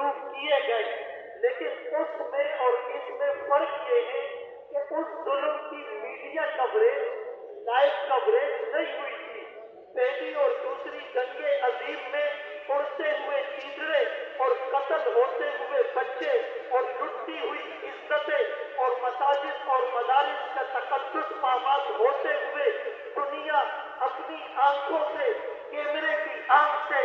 ظلم کیے گئے، لیکن اس میں اور اس میں فرق یہ ہے کہ اس ظلم کی میڈیا کوریج، لائیو کوریج نہیں ہوئی تھی۔ پہلی اور دوسری جنگ عظیم میں اڑتے ہوئے چیندڑے اور قتل ہوتے ہوئے بچے اور لٹتی ہوئی عزتیں اور مساجد اور مدارس کا تقدس پامال ہوتے ہوئے دنیا اپنی آنکھوں سے، کیمرے کی آنکھ سے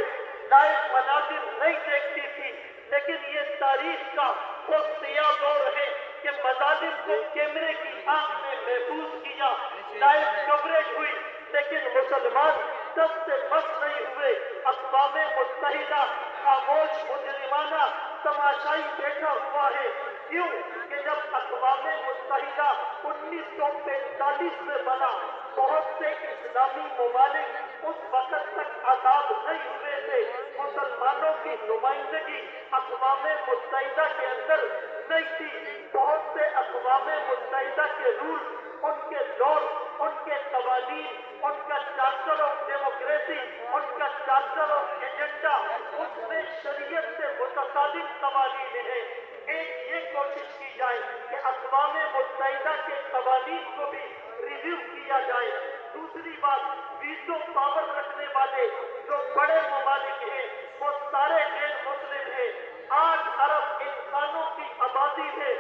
لائیو مناظر نہیں دیکھتی تھی۔ لیکن یہ تاریخ کا وہ سیاہ دور ہے کہ مظالم کو کیمرے کی آنکھ نے محفوظ کیا، لائیو کوریج ہوئی، لیکن مسلمان سب سے بس نہیں ہوئے۔ اقوام متحدہ خاموش مجرمانہ تماشائی بیٹھا ہوا ہے۔ کیوں کہ جب اقوام متحدہ 1945 میں بنا، بہت سے اسلامی ممالک اس وقت تک آزاد نہیں ہوئے تھے۔ مسلمانوں کی نمائندگی اقوام متحدہ کے اندر نہیں تھی۔ بہت سے اقوام متحدہ کے رول، ان کے لاء، ان کے قوانین، ان کا چارٹر آف ڈیموکریسی، ان کا چارٹر آف ایجنڈا، اس میں شریعت سے متصادم قوانین ہیں۔ ایک یہ کوشش کی جائے کہ اقوام متحدہ کے قوانین کو بھی ریویو کیا جائے۔ دوسری بات، ویٹو پاور رکھنے والے جو بڑے ممالک ہیں وہ سارے غیر مسلم ہیں۔ 8 ارب انسانوں کی آبادی ہے،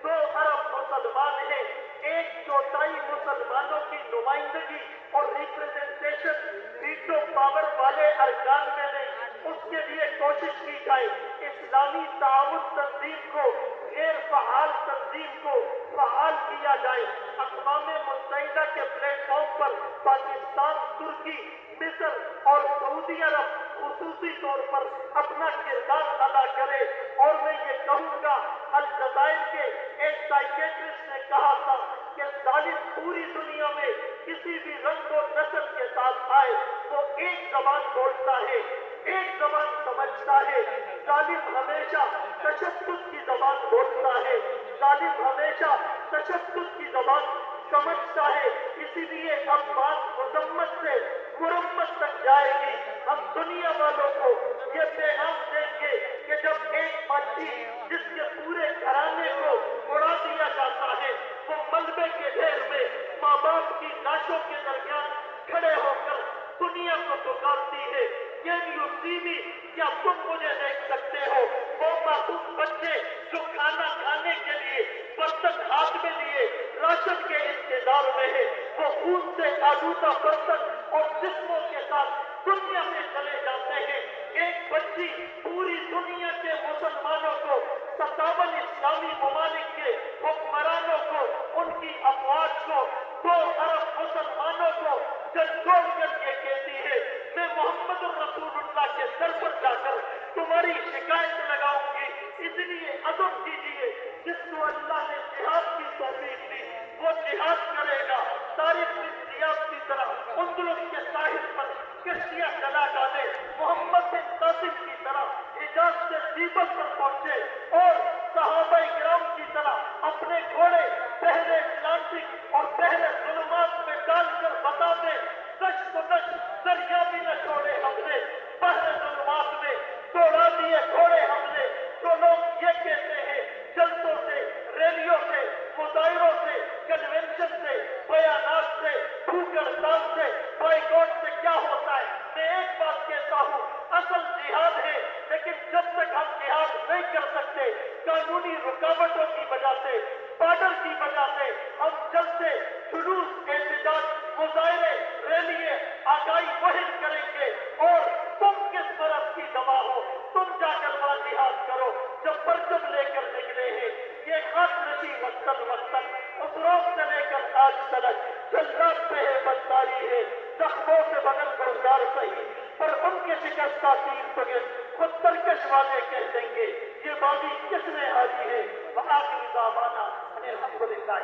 2 ارب مسلمان ہیں۔ 1/4 مسلمانوں کی نمائندگی اور ریپرزنٹیشن ویٹو پاور والے ارکان میں نہیں۔ اس کے لیے کوشش کی جائے اسلامی تعاون تنظیم کو، غیر فعال تنظیم کو فعال کیا جائے۔ اقوام متحدہ کے پلیٹ فارم پر پاکستان، ترکی، مصر اور سعودی عرب خصوصی طور پر اپنا کردار ادا کرے۔ اور میں یہ کہوں گا، الجزائر کے ایک سائیکیٹرسٹ نے کہا تھا کہ ظالم پوری دنیا میں کسی بھی رنگ و نسل کے ساتھ آئے، وہ ایک زبان بولتا ہے، ایک زبان سمجھتا ہے۔ ظالم ہمیشہ تشدد کی زبان بولتا ہے، ظالم ہمیشہ تشدد کی زبان سمجھتا ہے۔ اسی لیے اب بات مذمت سے مرمت تک جائے گی۔ ہم دنیا والوں کو یہ پیغام دیں گے کہ جب ایک بچی جس کے پورے گھرانے کو اڑا دیا جاتا ہے، وہ ملبے کے ڈھیر میں ماں باپ کی لاشوں کے درمیان کھڑے ہو کر دنیا کو پکارتی ہے، کین یو سی می، کیا تم مجھے دیکھ سکتے ہو؟ وہ معصوم بچے جو کھانا کھانے کے لیے برتن ہاتھ میں لیے راشن کے انتظار میں ہے، وہ خون سے آلودہ برتن اور جسموں کے ساتھ دنیا میں چلے جاتے ہیں۔ ایک بچی پوری دنیا کے مسلمانوں کو، 57 اسلامی ممالک کے حکمرانوں کو، ان کی افواج کو، 2 ارب مسلمانوں کو جھنجھوڑ کر یہ کہتی ہے، میں محمد الرسول اللہ کے سر پر جا کر تمہاری شکایت لگاؤں گی۔ اس لیے عزم کیجیے، جس کو اللہ نے جہاد کی توفیق دی وہ جہاد کرے گا۔ طارق بن زیاد کی طرح اندلس کے ساحل پر کشتیاں چلا ڈالے، محمد بن قاسم کی طرح حجاز سے سیبل پر پہنچے، اور صحابہ کرام کی طرح اپنے گھوڑے بحر اٹلانٹک اور بحر ظلمات میں ڈال کر بتا دے، دشت و دشت دریا بھی نہ چھوڑے ہم نے، بحر ظلمات میں دوڑا دیے گھوڑے ہم نے۔ تو لوگ یہ کہتے ہیں جلسوں سے، ریلیوں سے، مظاہروں سے، کنونشن سے، بیانات سے، بھوک ہڑتال سے، بائیکاٹ سے کیا ہوتا ہے؟ میں ایک بات کہتا ہوں، اصل جہاد ہے، لیکن جب تک ہم جہاد نہیں کر سکتے، قانونی رکاوٹوں کی وجہ سے، بارڈر کی وجہ سے، ہم جلسے، جلوس، احتجاج، مظاہرے، ریلیے، آگاہی مہم کریں گے۔ اور تم کس طرف کی دوا ہو؟ تم جا کر وہاں جہاد کرو جب پرچم لے کر نکلے ہیں۔ یہ خط نشی وقتاً وقتاً اس روز سے لے کر آج تلک جلات پہ ہے، بدکاری ہے، زخموں سے بدن گلزار صحیح، پر ان کے شکستہ تیر بغیر خود ترکش والے کہہ دیں گے یہ بازی کس نے ہاری ہے۔ وآخر دعوانا ان الحمدللہ۔